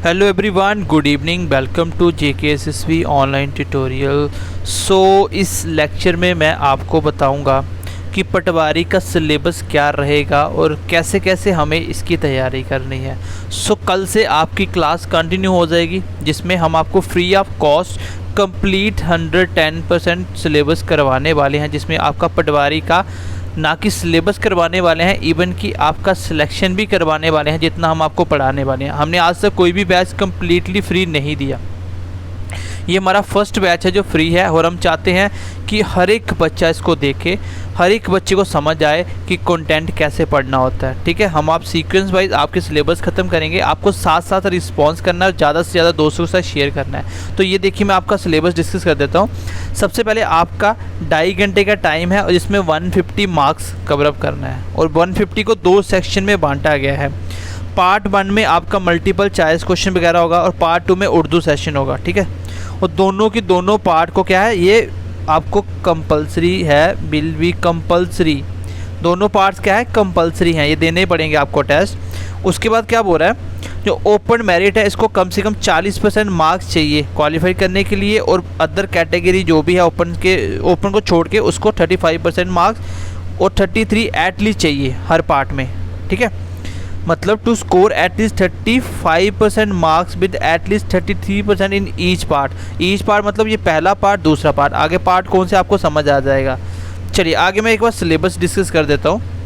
Hello everyone, good evening. Welcome to JKSSB online tutorial. इस lecture में मैं आपको बताऊंगा कि पटवारी का सिलेबस क्या रहेगा और कैसे कैसे हमें इसकी तैयारी करनी है। कल से आपकी क्लास कंटिन्यू हो जाएगी, जिसमें हम आपको free of cost complete 110% syllabus करवाने वाले हैं, जिसमें आपका पटवारी का ना कि सिलेबस करवाने वाले हैं, इवन कि आपका सिलेक्शन भी करवाने वाले हैं। जितना हम आपको पढ़ाने वाले हैं, हमने आज तक कोई भी बैच कम्प्लीटली फ्री नहीं दिया। ये हमारा फर्स्ट बैच है जो फ्री है, और हम चाहते हैं कि हर एक बच्चा इसको देखे, हर एक बच्चे को समझ आए कि कंटेंट कैसे पढ़ना होता है। ठीक है, हम आप सीक्वेंस वाइज आपके सिलेबस ख़त्म करेंगे। आपको साथ साथ रिस्पांस करना है, ज़्यादा से ज़्यादा दोस्तों के साथ शेयर करना है। तो ये देखिए, मैं आपका सिलेबस डिस्कस कर देता हूँ। सबसे पहले आपका 2.5 घंटे का टाइम है, और इसमें 150 मार्क्स कवर अप करना है, और 150 को 2 सेक्शन में बांटा गया है। पार्ट 1 में आपका मल्टीपल चॉइस क्वेश्चन वगैरह होगा, और पार्ट 2 में उर्दू सेशन होगा। ठीक है, और दोनों की दोनों पार्ट को क्या है, ये आपको कंपलसरी है, विल बी कंपलसरी। दोनों पार्ट्स क्या है, कंपलसरी हैं, ये देने पड़ेंगे आपको टेस्ट। उसके बाद क्या बोल रहा है, जो ओपन मेरिट है इसको कम से कम 40% मार्क्स चाहिए क्वालिफाई करने के लिए, और अदर कैटेगरी जो भी है ओपन को छोड़ के उसको 35% मार्क्स और 33 एटलीस्ट चाहिए हर पार्ट में। ठीक है, मतलब to score at least 35% marks with at least 33% in each part. Each part मतलब ये पहला पार्ट, दूसरा पार्ट, आगे पार्ट कौन से आपको समझ आ जाएगा। चलिए आगे मैं एक बार सिलेबस डिस्कस कर देता हूँ।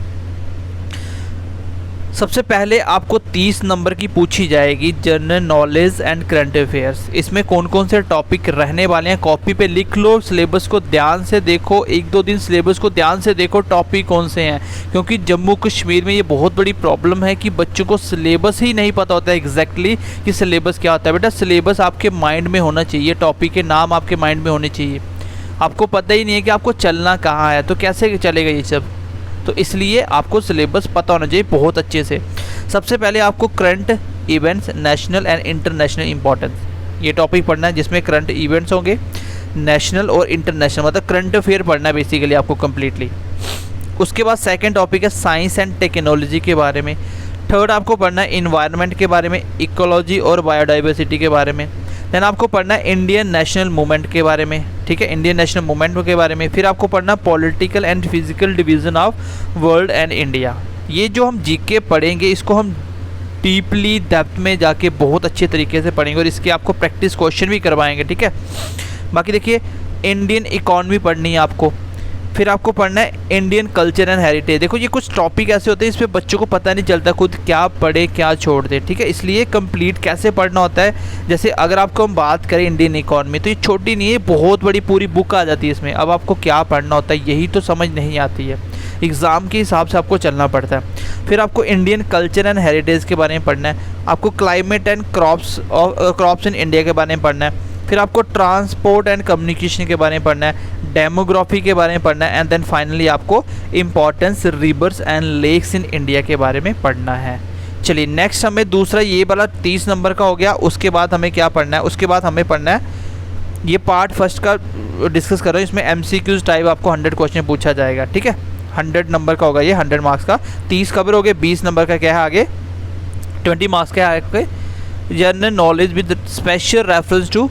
सबसे पहले आपको 30 नंबर की पूछी जाएगी general knowledge and current affairs. इसमें कौन कौन से टॉपिक रहने वाले हैं, कॉपी पे लिख लो, सिलेबस को ध्यान से देखो, 1-2 दिन सिलेबस को ध्यान से देखो टॉपिक कौन से हैं। क्योंकि जम्मू कश्मीर में ये बहुत बड़ी प्रॉब्लम है कि बच्चों को सिलेबस ही नहीं पता होता है एग्जैक्टली कि सिलेबस क्या होता है। बेटा सिलेबस आपके माइंड में होना चाहिए, टॉपिक के नाम आपके माइंड में होने चाहिए। आपको पता ही नहीं है कि आपको चलना कहाँ है, तो कैसे चलेगा ये सब। तो इसलिए आपको सिलेबस पता होना चाहिए बहुत अच्छे से। सबसे पहले आपको current events, national and international importance, ये टॉपिक पढ़ना है, जिसमें करंट इवेंट्स होंगे, नेशनल और इंटरनेशनल, मतलब करंट अफेयर पढ़ना है बेसिकली आपको कम्प्लीटली। उसके बाद सेकंड टॉपिक है साइंस एंड टेक्नोलॉजी के बारे में। थर्ड आपको पढ़ना है इन्वायरमेंट के बारे में, इकोलॉजी और बायोडाइवर्सिटी के बारे में। देन आपको पढ़ना है इंडियन नेशनल मूवमेंट के बारे में। ठीक है, इंडियन नेशनल मूवमेंट के बारे में। फिर आपको पढ़ना political and physical division of world and India. ये जो हम जीके पढ़ेंगे, इसको हम डीपली डेप्थ में जाके बहुत अच्छे तरीके से पढ़ेंगे, और इसके आपको प्रैक्टिस क्वेश्चन भी करवाएंगे। ठीक है, बाकी देखिए इंडियन इकॉनमी पढ़नी है आपको। फिर आपको पढ़ना है इंडियन कल्चर एंड हेरिटेज। देखो ये कुछ टॉपिक ऐसे होते हैं इस पर बच्चों को पता नहीं चलता खुद क्या पढ़े क्या छोड़ दे। ठीक है, इसलिए कंप्लीट कैसे पढ़ना होता है। जैसे अगर आपको हम बात करें इंडियन इकॉनमी, तो ये छोटी नहीं है, बहुत बड़ी पूरी बुक आ जाती है इसमें। अब आपको क्या पढ़ना होता है यही तो समझ नहीं आती है, एग्ज़ाम के हिसाब से आपको चलना पड़ता है। फिर आपको इंडियन कल्चर एंड हेरिटेज के बारे में पढ़ना है। आपको climate and crops in India के बारे में पढ़ना है। फिर आपको ट्रांसपोर्ट एंड कम्युनिकेशन के बारे में पढ़ना है, डेमोग्राफी के बारे में पढ़ना है, एंड देन फाइनली आपको importance rivers and lakes in India के बारे में पढ़ना है। चलिए नेक्स्ट हमें दूसरा ये वाला 30 नंबर का हो गया। उसके बाद हमें क्या पढ़ना है, उसके बाद हमें पढ़ना है, ये पार्ट फर्स्ट का डिस्कस कर रहा हूँ, इसमें MCQs टाइप आपको 100 क्वेश्चन पूछा जाएगा। ठीक है, 100 नंबर का होगा ये, 100 मार्क्स का। 30 कवर हो गए, 20 नंबर का क्या है आगे, 20 मार्क्स का है आगे general knowledge with special reference to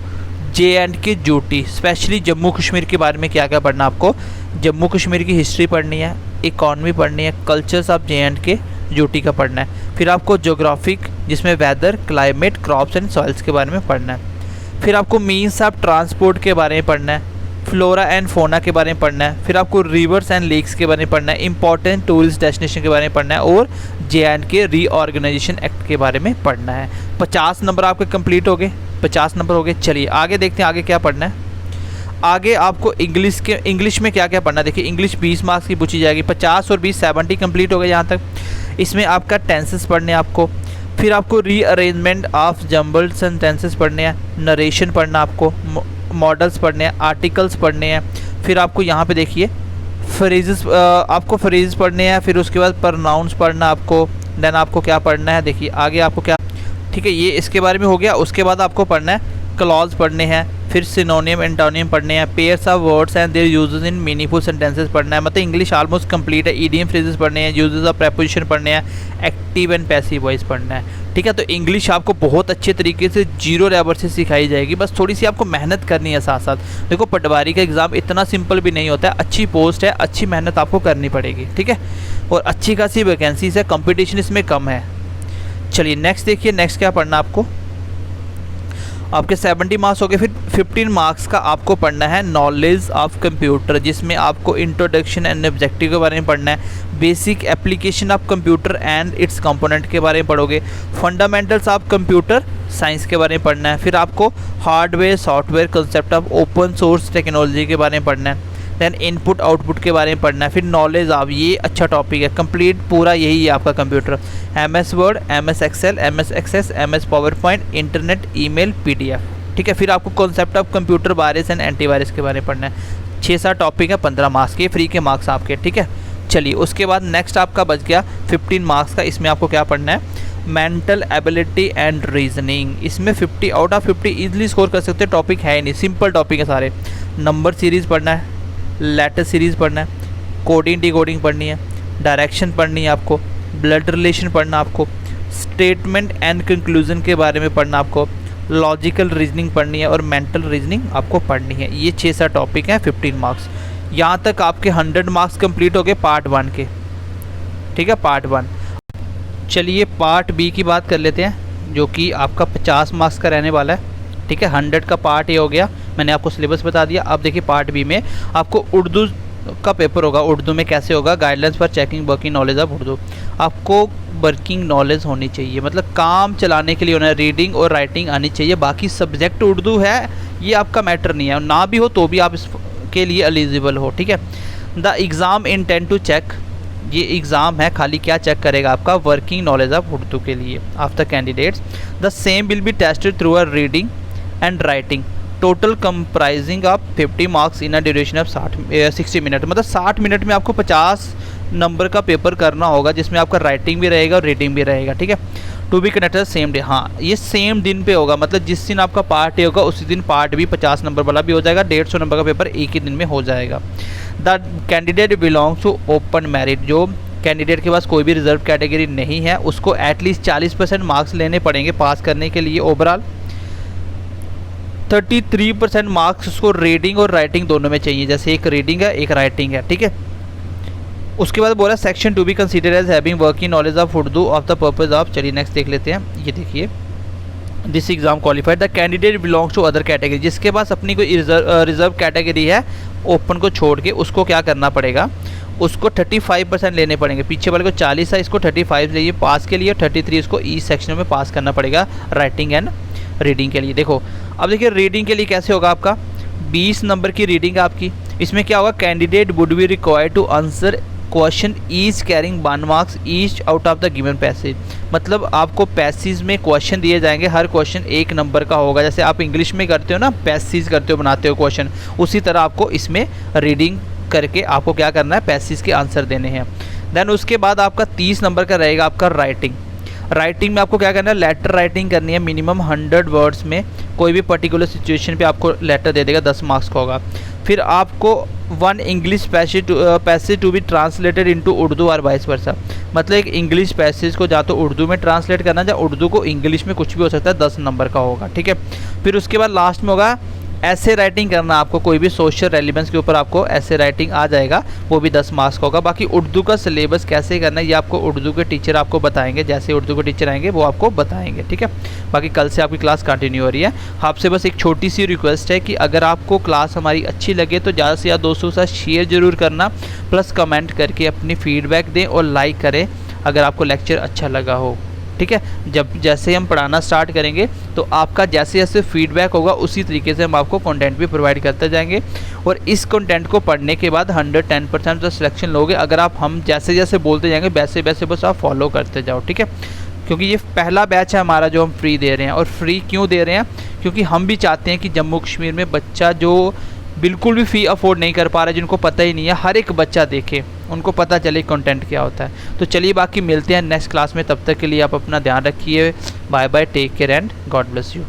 J&K duty. Specially Jammu Kashmir के बारे में क्या क्या पढ़ना आपको, जम्मू कश्मीर की हिस्ट्री पढ़नी है, इकॉनमी पढ़नी है, कल्चर्स ऑफ J&K ड्यूटी का पढ़ना है। फिर आपको जोग्राफिक, जिसमें weather, climate, crops and soils के बारे में पढ़ना है। फिर आपको मीन्स ऑफ ट्रांसपोर्ट के बारे में पढ़ना है, फ्लोरा एंड फोना के बारे में पढ़ना है। फिर आपको रिवर्स एंड लेक्स के बारे में पढ़ना है, इंपॉर्टेंट टूरिस्ट डेस्टिनेशन के बारे में पढ़ना है, और J&K रीऑर्गेनाइजेशन एक्ट के बारे में पढ़ना है। 50 नंबर आपके कंप्लीट हो गए, 50 नंबर हो गए। चलिए आगे देखते हैं आगे क्या पढ़ना है। आगे आपको इंग्लिश में क्या क्या पढ़ना है। देखिए इंग्लिश 20 मार्क्स की पूछी जाएगी, 50 और 20 70 कंप्लीट हो गए यहाँ तक। इसमें आपका टेंसेस पढ़ने हैं आपको। फिर आपको रीअरेंजमेंट ऑफ जम्बल्ड सेंटेंसेस पढ़ने हैं, नरेशन पढ़ना आपको, मॉडल्स पढ़ने हैं, आर्टिकल्स पढ़ने हैं। फिर आपको यहाँ पे देखिए फ्रेजेस, आपको फ्रेजेस पढ़ने हैं। फिर उसके बाद प्रोनाउंस पढ़ना आपको। देन आपको क्या पढ़ना है, देखिए आगे आपको क्या, ठीक है ये इसके बारे में हो गया। उसके बाद आपको पढ़ना है क्लॉज पढ़ने हैं। फिर सिनोनिम एंटोनिम पढ़ने हैं, pairs of words and there uses in meaningful sentences पढ़ना है, मतलब इंग्लिश ऑलमोस्ट कंप्लीट है। ईडियम फ्रेजेस पढ़ने हैं, यूजेस ऑफ प्रेपोजिशन पढ़ने हैं, एक्टिव एंड पैसिव वॉइस पढ़ना है। ठीक है, तो इंग्लिश आपको बहुत अच्छे तरीके से जीरो लेवल से सिखाई जाएगी, बस थोड़ी सी आपको मेहनत करनी है साथ साथ। देखो पटवारी का एग्ज़ाम इतना सिंपल भी नहीं होता है, अच्छी पोस्ट है, अच्छी मेहनत आपको करनी पड़ेगी। ठीक है, और अच्छी खासी वैकेंसीज है, कंपटीशन इसमें कम है। चलिए नेक्स्ट देखिए, नेक्स्ट क्या पढ़ना आपको, आपके 70 मार्क्स हो गए। फिर 15 मार्क्स का आपको पढ़ना है नॉलेज ऑफ कंप्यूटर, जिसमें आपको इंट्रोडक्शन एंड ऑब्जेक्टिव के बारे में पढ़ना है, basic application of computer and it's component के बारे में पढ़ोगे, फंडामेंटल्स ऑफ कंप्यूटर साइंस के बारे में पढ़ना है, फिर आपको hardware software concept of open source technology के बारे में पढ़ना है, दैन इनपुट आउटपुट के बारे में पढ़ना है, फिर नॉलेज ऑफ, ये अच्छा टॉपिक है, कंप्लीट पूरा यही है आपका computer, MS Word, MS Excel, MS Access, MS PowerPoint, internet, email, PDF। ठीक है, फिर आपको concept of computer virus and antivirus के बारे में पढ़ना है। 6-7 टॉपिक है, 15 मार्क्स के, फ्री के मार्क्स आपके। ठीक है, चलिए उसके बाद नेक्स्ट आपका बच गया 15 मार्क्स का, इसमें आपको क्या पढ़ना है, मेंटल एबिलिटी एंड रीजनिंग। इसमें 50 आउट ऑफ 50 ईजिली स्कोर कर सकते हैं, टॉपिक है ही नहीं, सिंपल टॉपिक है सारे। नंबर सीरीज़ पढ़ना है, लेटर सीरीज़ पढ़ना है, कोडिंग डिकोडिंग पढ़नी है, डायरेक्शन पढ़नी है आपको, ब्लड रिलेशन पढ़ना आपको, स्टेटमेंट एंड कंक्लूजन के बारे में पढ़ना आपको, लॉजिकल रीजनिंग पढ़नी है और मेंटल रीजनिंग आपको पढ़नी है। ये 6-7 टॉपिक हैं, 15 मार्क्स। यहाँ तक आपके 100 मार्क्स कंप्लीट हो गए पार्ट 1 के। ठीक है, पार्ट 1। चलिए पार्ट B की बात कर लेते हैं, जो कि आपका 50 मार्क्स का रहने वाला है। ठीक है, 100 का पार्ट ए हो गया, मैंने आपको सिलेबस बता दिया। अब देखिए पार्ट B में आपको उर्दू का पेपर होगा। उर्दू में कैसे होगा, guidelines for checking working knowledge of Urdu. आपको वर्किंग नॉलेज होनी चाहिए, मतलब काम चलाने के लिए होना है, रीडिंग और राइटिंग आनी चाहिए। बाकी सब्जेक्ट उर्दू है, ये आपका मैटर नहीं है, ना भी हो तो भी आप इसके लिए एलिजिबल हो। ठीक है, the exam intend to check, ये एग्ज़ाम है खाली क्या चेक करेगा, आपका वर्किंग नॉलेज ऑफ उर्दू के लिए of the candidates. The same will be tested through a reading and writing, total comprising of 50 marks in a duration of 60 minute. मतलब 60 minute में आपको 50 नंबर का पेपर करना होगा, जिसमें आपका राइटिंग भी रहेगा और रीडिंग भी रहेगा। ठीक है, to be conducted same day. हाँ, ये सेम दिन पे होगा, मतलब जिस दिन आपका पार्ट ए होगा उसी दिन पार्ट भी 50 नंबर वाला भी हो जाएगा। 150 नंबर का पेपर एक ही दिन में हो जाएगा। The candidate belongs to open merit, जो कैंडिडेट के पास कोई भी रिजर्व कैटेगरी नहीं है उसको एटलीस्ट 40% मार्क्स लेने पड़ेंगे पास करने के लिए ओवरऑल। 33% मार्क्स उसको रीडिंग और राइटिंग दोनों में चाहिए, जैसे एक रीडिंग है एक राइटिंग है। ठीक है, उसके बाद बोला section to be consider as having working knowledge of Urdu of the purpose of. चलिए नेक्स्ट देख लेते हैं, ये देखिए, this exam qualified the candidate belongs to other category, जिसके पास अपनी कोई रिजर्व कैटेगरी है ओपन को छोड़ के, उसको क्या करना पड़ेगा, उसको 35% लेने पड़ेंगे। पीछे वाले को 40 है, इसको 35 लिए पास के लिए, 33 इसको ई सेक्शन में पास करना पड़ेगा राइटिंग एंड रीडिंग के लिए। देखो अब देखिए रीडिंग के लिए कैसे होगा, आपका 20 नंबर की रीडिंग आपकी। इसमें क्या होगा, candidate would be required to answer question each carrying 1 marks each out of the given passage. मतलब आपको पैसेज में क्वेश्चन दिए जाएंगे, हर क्वेश्चन 1 नंबर का होगा। जैसे आप इंग्लिश में करते हो ना, पैसेज करते हो, बनाते हो क्वेश्चन, उसी तरह आपको इसमें रीडिंग करके आपको क्या करना है, पैसेज के आंसर देने हैं। देन उसके बाद आपका 30 नंबर का रहेगा आपका राइटिंग। राइटिंग में आपको क्या करना है, लेटर राइटिंग करनी है मिनिमम 100 वर्ड्स में। कोई भी पर्टिकुलर सिचुएशन पे आपको लेटर दे देगा, 10 मार्क्स का होगा। फिर आपको 1 English passage to be translated into Urdu और वाइस वर्सा। मतलब एक इंग्लिश पैसेज को या तो उर्दू में ट्रांसलेट करना, या उर्दू को इंग्लिश में, कुछ भी हो सकता है, 10 नंबर का होगा। ठीक है, फिर उसके बाद लास्ट में होगा ऐसे राइटिंग करना, आपको कोई भी सोशल रेलिवेंस के ऊपर आपको ऐसे राइटिंग आ जाएगा, वो भी 10 मार्क्स का होगा। बाकी उर्दू का सिलेबस कैसे करना है ये आपको उर्दू के टीचर आपको बताएंगे, जैसे उर्दू के टीचर आएंगे वो आपको बताएंगे। ठीक है, बाकी कल से आपकी क्लास कंटिन्यू हो रही है। आपसे बस एक छोटी सी रिक्वेस्ट है कि अगर आपको क्लास हमारी अच्छी लगे तो ज़्यादा से ज़्यादा दोस्तों के साथ शेयर ज़रूर करना, प्लस कमेंट करके अपनी फीडबैक दें और लाइक करें अगर आपको लेक्चर अच्छा लगा हो। ठीक है, जब जैसे हम पढ़ाना स्टार्ट करेंगे तो आपका जैसे जैसे फीडबैक होगा उसी तरीके से हम आपको कंटेंट भी प्रोवाइड करते जाएंगे। और इस कंटेंट को पढ़ने के बाद 110% तो सिलेक्शन लोगे अगर आप हम जैसे जैसे बोलते जाएंगे वैसे वैसे बस आप फॉलो करते जाओ। ठीक है, क्योंकि ये पहला बैच है हमारा जो हम फ्री दे रहे हैं। और फ्री क्यों दे रहे हैं, क्योंकि हम भी चाहते हैं कि जम्मू कश्मीर में बच्चा जो बिल्कुल भी फ़ी अफोर्ड नहीं कर पा रहा है, जिनको पता ही नहीं है, हर एक बच्चा देखे, उनको पता चले कंटेंट क्या होता है। तो चलिए बाकी मिलते हैं नेक्स्ट क्लास में, तब तक के लिए आप अपना ध्यान रखिए। Bye bye, take care and god bless you.